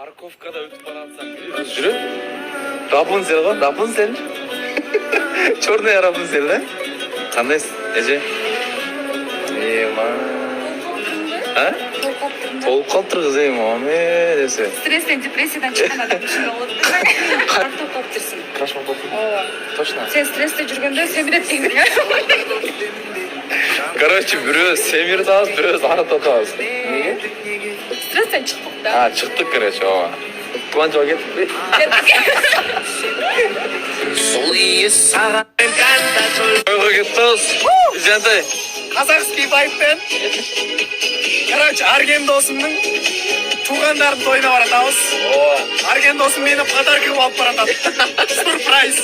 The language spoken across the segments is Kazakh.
Parkovkada ötüp baratsam жүрүп. Рапунцель го, Рапунцель. Черная Рапунцель, да? Кандайсыз, эже? А? Толуп калыптыр кыз маме десе. Стресстен, депрессиядан чыккан адам ушундай болот. Картоп калыптырсың. Краш болуп калыптыр? Ооба. Точно. Сен стрессте жүргөндө семирет дегиң. Короче, бирөөбүз семирип атабыз, бирөөбүз арытып атабыз. Эмнеге? Стресстен чыктык да. Чыктык, короче, ооба. Туган жаба кетиппи? Тойго кетебиз. Жантай. Казахский вайппен. Короче, Арген досумдун туугандарын тойуна баратабыз. Арген досум мени подарка кылып алып баратат. Сюрприз.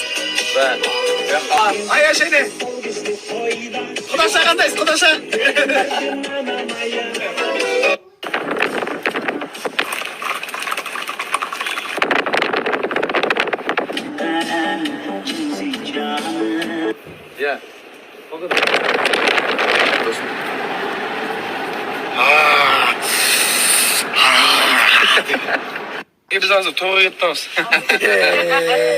Да. Аяшене. Кудаша кандайсыз, кудаша? Я. Биз азыр тойго кетебиз.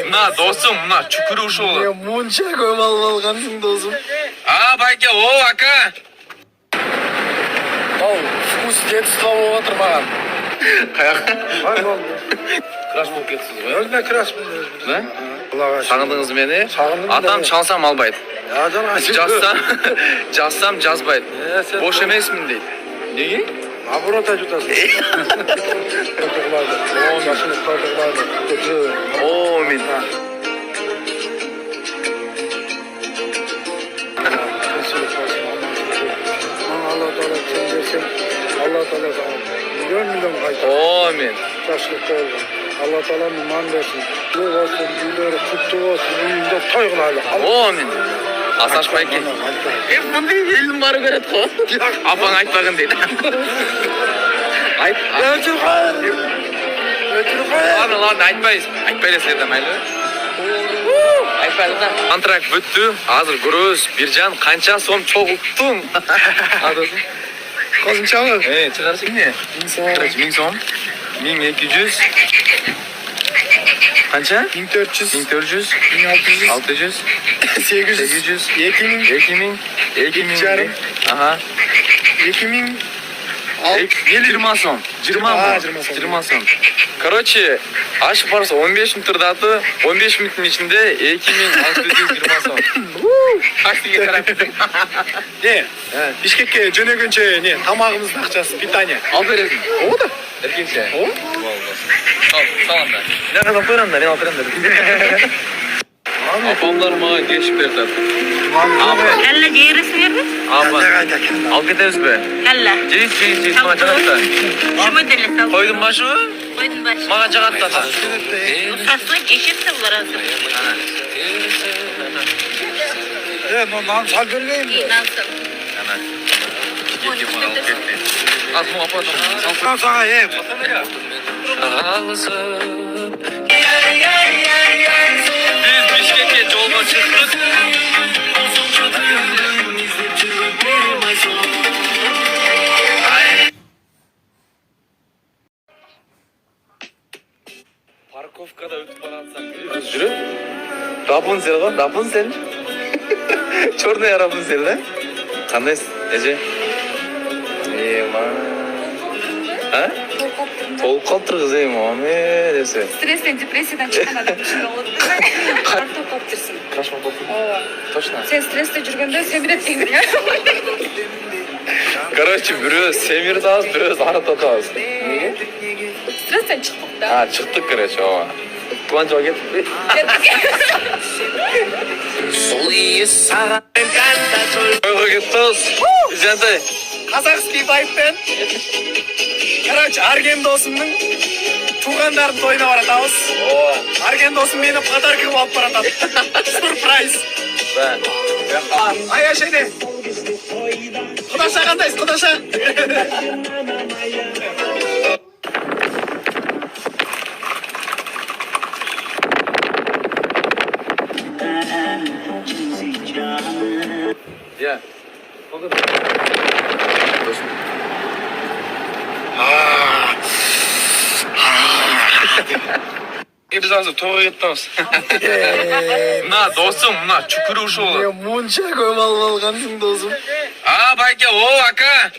Мына досум, мына чүкүрү ушул болот. Мунча көп алып алгансың досум. Байке, ака. Ал, вкус детства болуп атыр маган. Каяка? Ай болду. Краш болуп кетсиз го. Өзүнө крашмын. Да? Сагындыңыз мени? Сагындым. Атам чалсам албайт. Жазсам жазбайт. Бош эмесмин дейт. Неге? Наоборот айтасың. Мен. Алла Таала миллион кайта. Мен. Жашылык болгон. Алла Таала ман берсин. Көп болсун, үйлөрү куттуу болсун, үйүндө той кылайлы. Мен. Асаш байке. Мындай элдин баары көрөт го. Апаң айтпагын дейт. Ладно, айтпайбыз. Айтпай элесиңер майлы. Айтпайлы да. Контракт бүттү. Азыр көрөбүз. Биржан канча сом чогулттуң? Козунчабы? Чыгарсың эмне? 1000 сом. 1200. Канча? 1400. 1400. 1600. 600. 800. 2000. 2000. 2000. Ага. 2000. 20 сом. 20 сом. Короче, ашып барса 15 минут турдаты, 15 минуттун ичинде 2620 сом. Таксиге карап. Бишкекке жөнөгөнчө тамагыбыздын акчасы, питание. Алып бересиң. Ооба. Эркинче. Салам да. Мен алып берем да, Апамдар мага кешип берди. Калла жегересиңерби? Алып кетебизби? Калла. Жей, мага жагат да. Шума деле сал. Койдун башыбы? Койдун башы. Мага жагат да. Сасыгы жешетсе булар азыр. Нан сал бергейм. Нансың. Сага Biz Bişkek'e yolga çıktık. Parkovkada ötüp baratsam жүрүп. Рапунцель го, Рапунцель. Черная Рапунцель, да? Кандайсыз, эже? А? Толуп калыптыр кыз маме десе. Стресстен, депрессиядан чыккан адам ушундай болот. Картоп калыптырсың. Краш болуп калыптыр? Ооба. Точно. Сен стрессте жүргөндө семирет дегиң. Короче, бирөөбүз семирип атабыз, бирөөбүз арытып атабыз. Эмнеге? Стресстен чыктык да. Чыктык, короче, ооба. Туган жаба кетиппи? Тойго кетебиз. Жантай. Казахский вайппен. Короче, Арген досумдун туугандарын тойуна баратабыз. Арген досум мени подарка кылып алып баратат. Сюрприз. Да. Аяшене. Кудаша кандайсыз, кудаша? Я. Biz hozir to'g'ri ketamiz. Mına do'stim, mına chukur urishib oladi. Muncha ko'p olib olgansing do'stim. Ha, bayka, o aka.